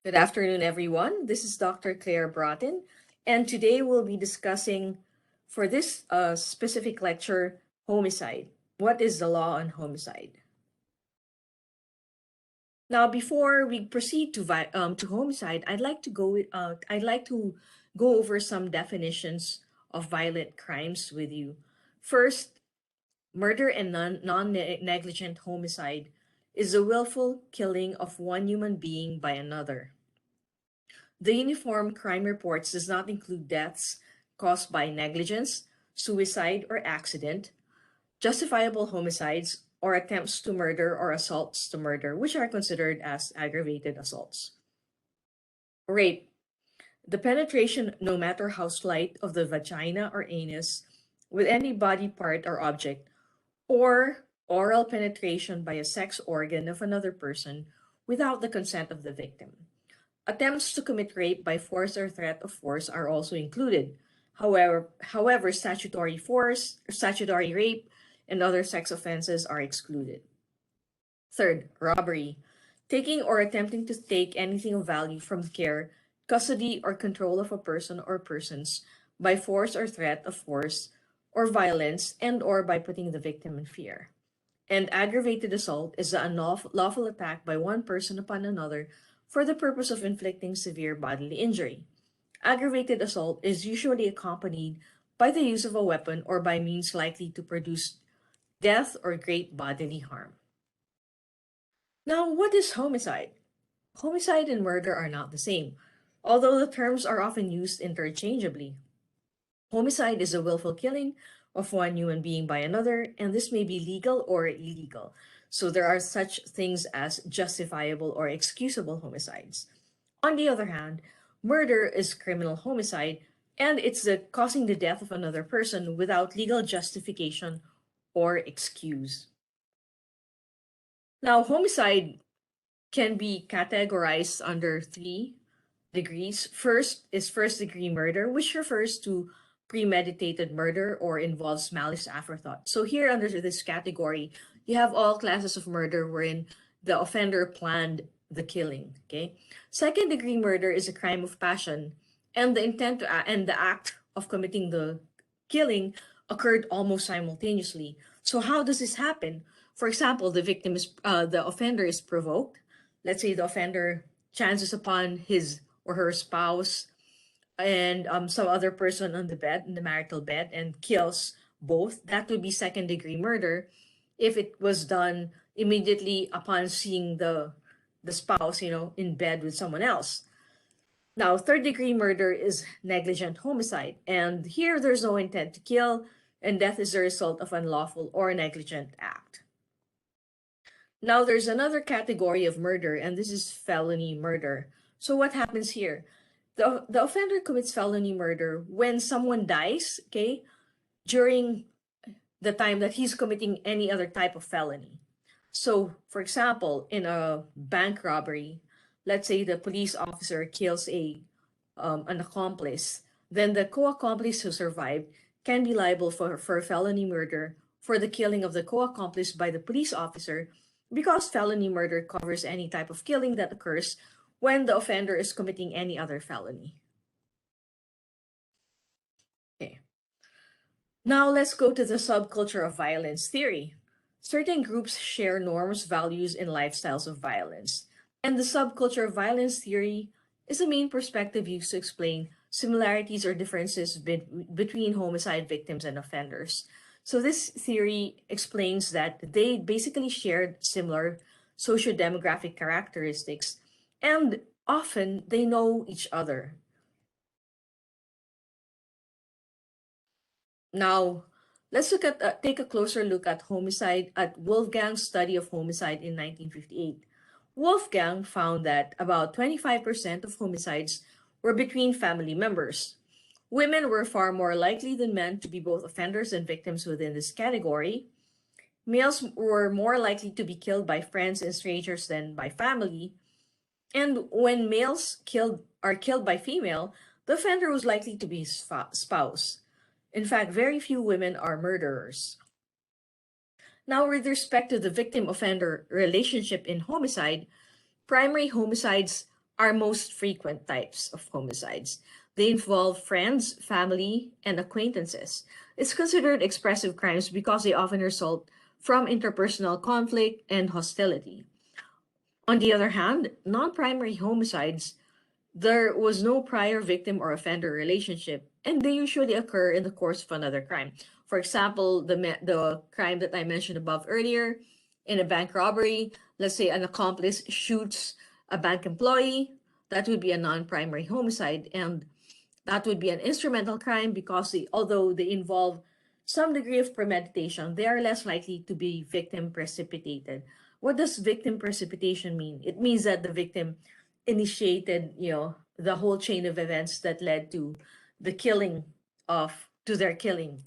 Good afternoon, everyone. This is Dr. Claire Broughton, and today we'll be discussing, for this specific lecture, homicide. What is the law on homicide? Now, before we proceed to homicide, I'd like to go over some definitions of violent crimes with you. First, murder and non-negligent homicide is the willful killing of one human being by another. The Uniform Crime Reports does not include deaths caused by negligence, suicide, or accident, justifiable homicides, or attempts to murder or assaults to murder, which are considered as aggravated assaults. Rape. The penetration, no matter how slight, of the vagina or anus with any body part or object, or oral penetration by a sex organ of another person without the consent of the victim. Attempts to commit rape by force or threat of force are also included. However, statutory force, statutory rape, and other sex offenses are excluded. Third, robbery. Taking or attempting to take anything of value from the care, custody, or control of a person or persons by force or threat of force or violence and/or by putting the victim in fear. And aggravated assault is the unlawful attack by one person upon another for the purpose of inflicting severe bodily injury. Aggravated assault is usually accompanied by the use of a weapon or by means likely to produce death or great bodily harm. Now, what is homicide? Homicide and murder are not the same, although the terms are often used interchangeably. Homicide is a willful killing of one human being by another, and this may be legal or illegal. So there are such things as justifiable or excusable homicides. On the other hand, murder is criminal homicide, and it's the causing the death of another person without legal justification or excuse. Now, homicide can be categorized under 3 degrees. First is first-degree murder, which refers to premeditated murder or involves malice aforethought. So here under this category, you have all classes of murder wherein the offender planned the killing, okay? Second-degree murder is a crime of passion, and the intent and the act of committing the killing occurred almost simultaneously. So how does this happen? For example, the offender is provoked. Let's say the offender chances upon his or her spouse and some other person on the bed, in the marital bed, and kills both. That would be second-degree murder if it was done immediately upon seeing the spouse, in bed with someone else. Now, third-degree murder is negligent homicide, and here there's no intent to kill, and death is the result of unlawful or negligent act. Now, there's another category of murder, and this is felony murder. So what happens here? The offender commits felony murder when someone dies, okay, during the time that he's committing any other type of felony. So, for example, in a bank robbery, let's say the police officer kills an accomplice, then the co-accomplice who survived can be liable for felony murder for the killing of the co-accomplice by the police officer, because felony murder covers any type of killing that occurs when the offender is committing any other felony. Okay. Now let's go to the subculture of violence theory. Certain groups share norms, values, and lifestyles of violence. And the subculture of violence theory is the main perspective used to explain similarities or differences between homicide victims and offenders. So this theory explains that they basically shared similar socio-demographic characteristics, and often they know each other. Now, let's take a closer look at Wolfgang's study of homicide in 1958. Wolfgang found that about 25% of homicides were between family members. Women were far more likely than men to be both offenders and victims within this category. Males were more likely to be killed by friends and strangers than by family. And when males are killed by female, the offender was likely to be his spouse. In fact, very few women are murderers. Now, with respect to the victim-offender relationship in homicide, primary homicides are most frequent types of homicides. They involve friends, family, and acquaintances. It's considered expressive crimes because they often result from interpersonal conflict and hostility. On the other hand, non-primary homicides, there was no prior victim or offender relationship, and they usually occur in the course of another crime. For example, the crime that I mentioned above earlier, in a bank robbery, let's say an accomplice shoots a bank employee, that would be a non-primary homicide, and that would be an instrumental crime because although they involve some degree of premeditation, they are less likely to be victim precipitated. What does victim precipitation mean? It means that the victim initiated, the whole chain of events that led to the killing to their killing.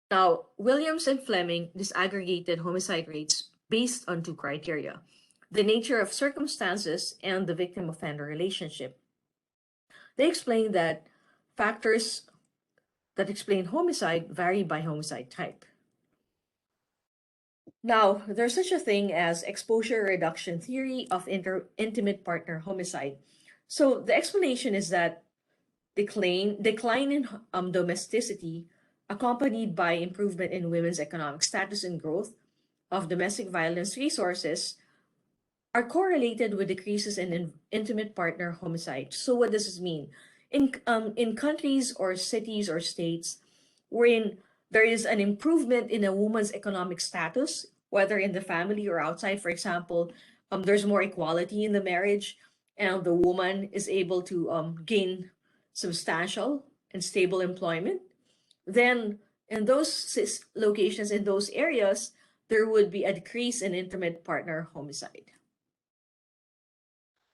Now, Williams and Fleming disaggregated homicide rates based on two criteria: the nature of circumstances and the victim offender relationship. They explain that factors that explain homicide vary by homicide type. Now, there's such a thing as exposure reduction theory of intimate partner homicide. So the explanation is that decline in domesticity accompanied by improvement in women's economic status and growth of domestic violence resources are correlated with decreases in intimate partner homicide. So what does this mean? In countries or cities or states wherein there is an improvement in a woman's economic status, whether in the family or outside, for example, there's more equality in the marriage, and the woman is able to gain substantial and stable employment, then in those locations, in those areas, there would be a decrease in intimate partner homicide.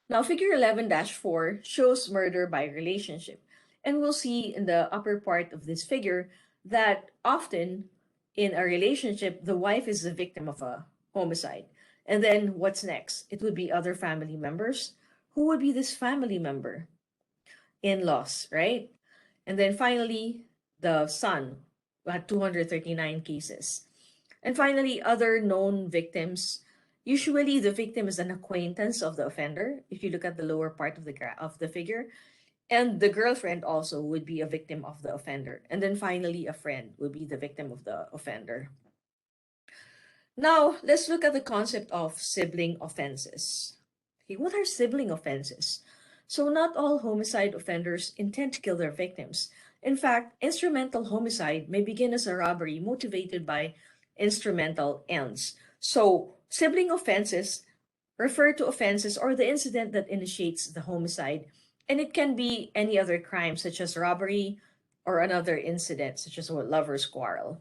Now, figure 11-4 shows murder by relationship. And we'll see in the upper part of this figure that often in a relationship, the wife is the victim of a homicide. And then what's next? It would be other family members. Who would be this family member? In-laws, right? And then finally, the son, who had 239 cases. And finally, other known victims. Usually, the victim is an acquaintance of the offender, if you look at the lower part of the figure. And the girlfriend also would be a victim of the offender. And then finally, a friend would be the victim of the offender. Now, let's look at the concept of sibling offenses. Okay, what are sibling offenses? So not all homicide offenders intend to kill their victims. In fact, instrumental homicide may begin as a robbery motivated by instrumental ends. So sibling offenses refer to offenses or the incident that initiates the homicide, and it can be any other crime such as robbery or another incident such as a lover's quarrel.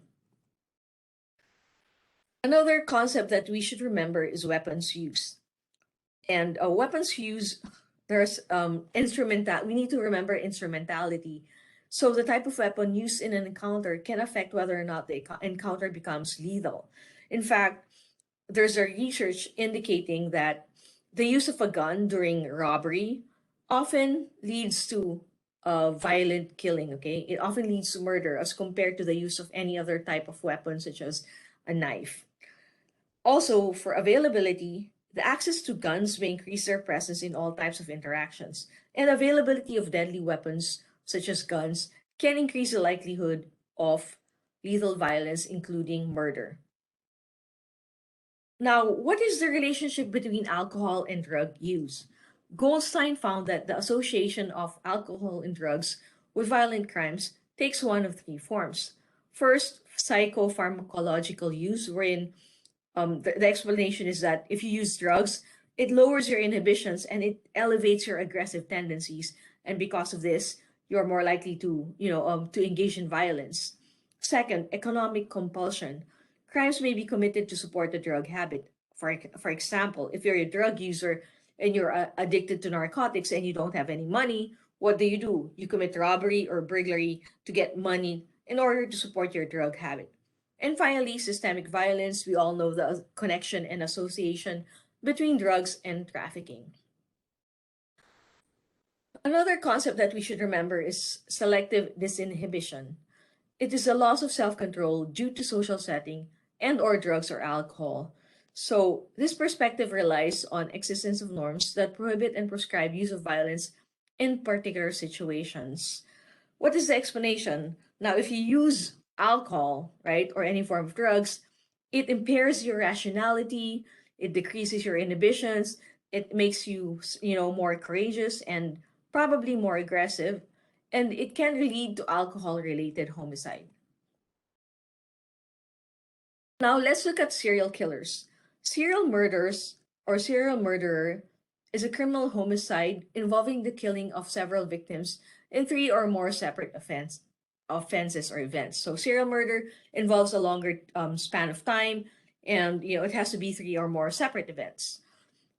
Another concept that we should remember is weapons use. And weapons use, there's we need to remember instrumentality. So the type of weapon used in an encounter can affect whether or not the encounter becomes lethal. In fact, there's a research indicating that the use of a gun during robbery often leads to violent killing, okay? It often leads to murder as compared to the use of any other type of weapon such as a knife. Also, for availability, the access to guns may increase their presence in all types of interactions, and availability of deadly weapons, such as guns, can increase the likelihood of lethal violence, including murder. Now, what is the relationship between alcohol and drug use? Goldstein found that the association of alcohol and drugs with violent crimes takes one of three forms. First, psychopharmacological use, wherein the explanation is that if you use drugs, it lowers your inhibitions and it elevates your aggressive tendencies. And because of this, you're more likely to, to engage in violence. Second, economic compulsion. Crimes may be committed to support the drug habit. For example, if you're a drug user and you're addicted to narcotics and you don't have any money, what do? You commit robbery or burglary to get money in order to support your drug habit. And finally, systemic violence. We all know the connection and association between drugs and trafficking. Another concept that we should remember is selective disinhibition. It is a loss of self-control due to social setting and or drugs or alcohol. So this perspective relies on existence of norms that prohibit and prescribe use of violence in particular situations. What is the explanation? Now, if you use alcohol, right, or any form of drugs, it impairs your rationality, it decreases your inhibitions, it makes you, more courageous and probably more aggressive, and it can lead to alcohol-related homicide. Now, let's look at serial killers. Serial murders or serial murderer is a criminal homicide involving the killing of several victims in three or more separate offenses or events. So serial murder involves a longer span of time, and it has to be three or more separate events.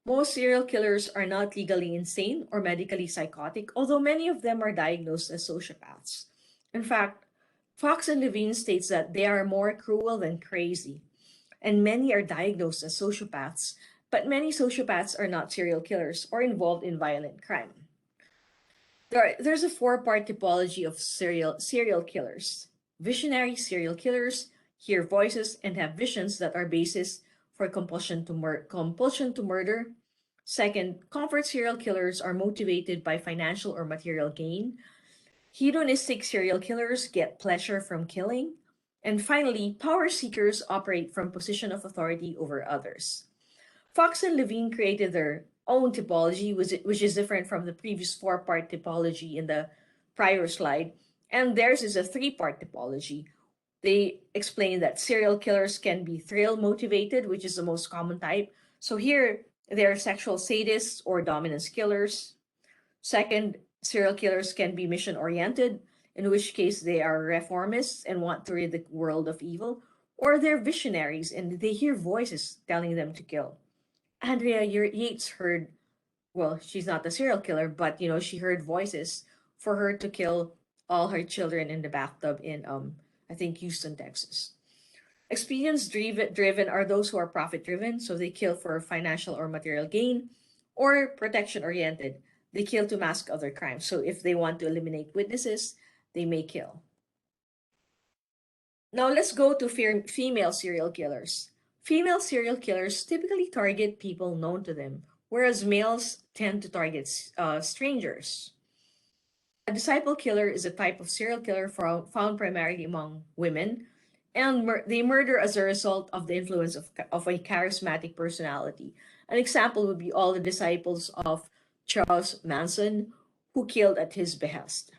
Most serial killers are not legally insane or medically psychotic, although many of them are diagnosed as sociopaths. In fact, Fox and Levine states that they are more cruel than crazy, and many are diagnosed as sociopaths, but many sociopaths are not serial killers or involved in violent crime. There's a four-part typology of serial killers. Visionary serial killers hear voices and have visions that are basis for compulsion to murder. Second, comfort serial killers are motivated by financial or material gain. Hedonistic serial killers get pleasure from killing. And finally, power seekers operate from position of authority over others. Fox and Levine created their own typology, which is different from the previous four-part typology in the prior slide, and theirs is a three-part typology. They explain that serial killers can be thrill motivated, which is the most common type. So here, they're sexual sadists or dominance killers. Second, serial killers can be mission oriented, in which case they are reformists and want to rid the world of evil, or they're visionaries and they hear voices telling them to kill. Andrea Yates heard, well, she's not a serial killer, but she heard voices for her to kill all her children in the bathtub in I think Houston, Texas. Experience driven are those who are profit driven, so they kill for financial or material gain, or protection oriented. They kill to mask other crimes. So if they want to eliminate witnesses, they may kill. Now let's go to female serial killers. Female serial killers typically target people known to them, whereas males tend to target strangers. A disciple killer is a type of serial killer found primarily among women, and they murder as a result of the influence of a charismatic personality. An example would be all the disciples of Charles Manson, who killed at his behest.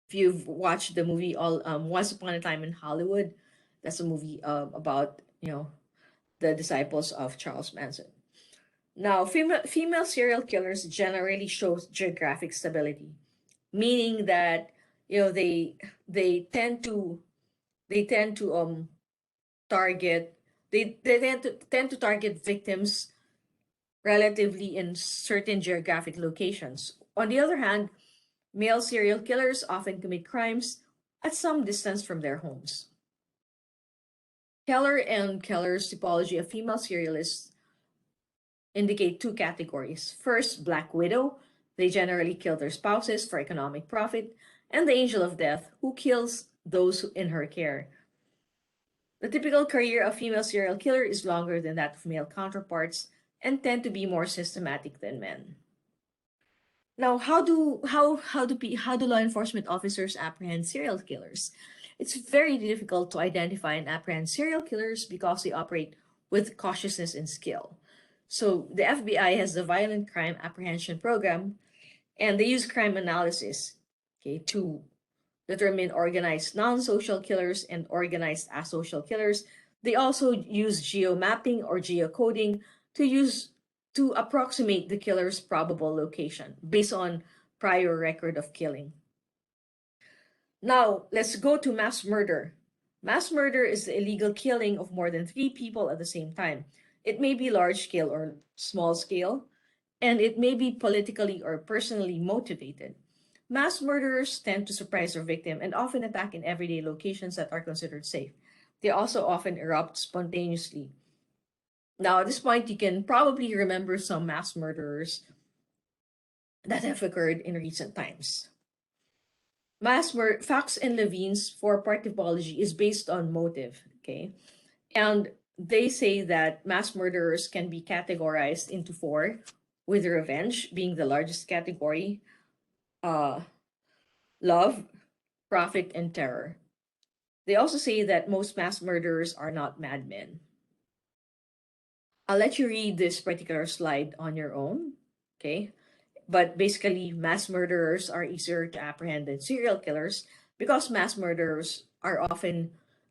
If you've watched the movie all Once Upon a Time in Hollywood, that's a movie about the disciples of Charles Manson. Now, female serial killers generally show geographic stability, meaning that they tend to target they tend to target victims relatively in certain geographic locations. On the other hand, male serial killers often commit crimes at some distance from their homes. Keller and Keller's typology of female serialists indicate two categories. First, Black Widow. They generally kill their spouses for economic profit. And the Angel of Death, who kills those in her care. The typical career of female serial killer is longer than that of male counterparts and tend to be more systematic than men. Now, how do law enforcement officers apprehend serial killers? It's very difficult to identify and apprehend serial killers because they operate with cautiousness and skill. So the FBI has the Violent Crime Apprehension Program, and they use crime analysis, to determine organized non-social killers and organized asocial killers. They also use geomapping or geocoding to approximate the killer's probable location based on prior record of killing. Now, let's go to mass murder. Mass murder is the illegal killing of more than 3 people at the same time. It may be large scale or small scale, and it may be politically or personally motivated. Mass murderers tend to surprise their victim and often attack in everyday locations that are considered safe. They also often erupt spontaneously. Now, at this point, you can probably remember some mass murderers that have occurred in recent times. Fox and Levine's four-part typology is based on motive, okay? And they say that mass murderers can be categorized into four, with revenge being the largest category, uh, love, profit, and terror. They also say that most mass murderers are not madmen. I'll let you read this particular slide on your own, okay? But basically, mass murderers are easier to apprehend than serial killers because mass murderers are often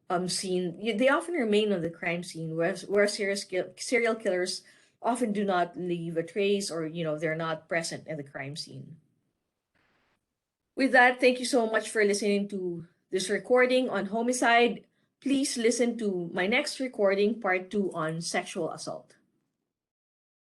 they often remain on the crime scene, whereas serial killers often do not leave a trace, or they're not present at the crime scene. With that, thank you so much for listening to this recording on homicide. Please listen to my next recording, part 2, on sexual assault.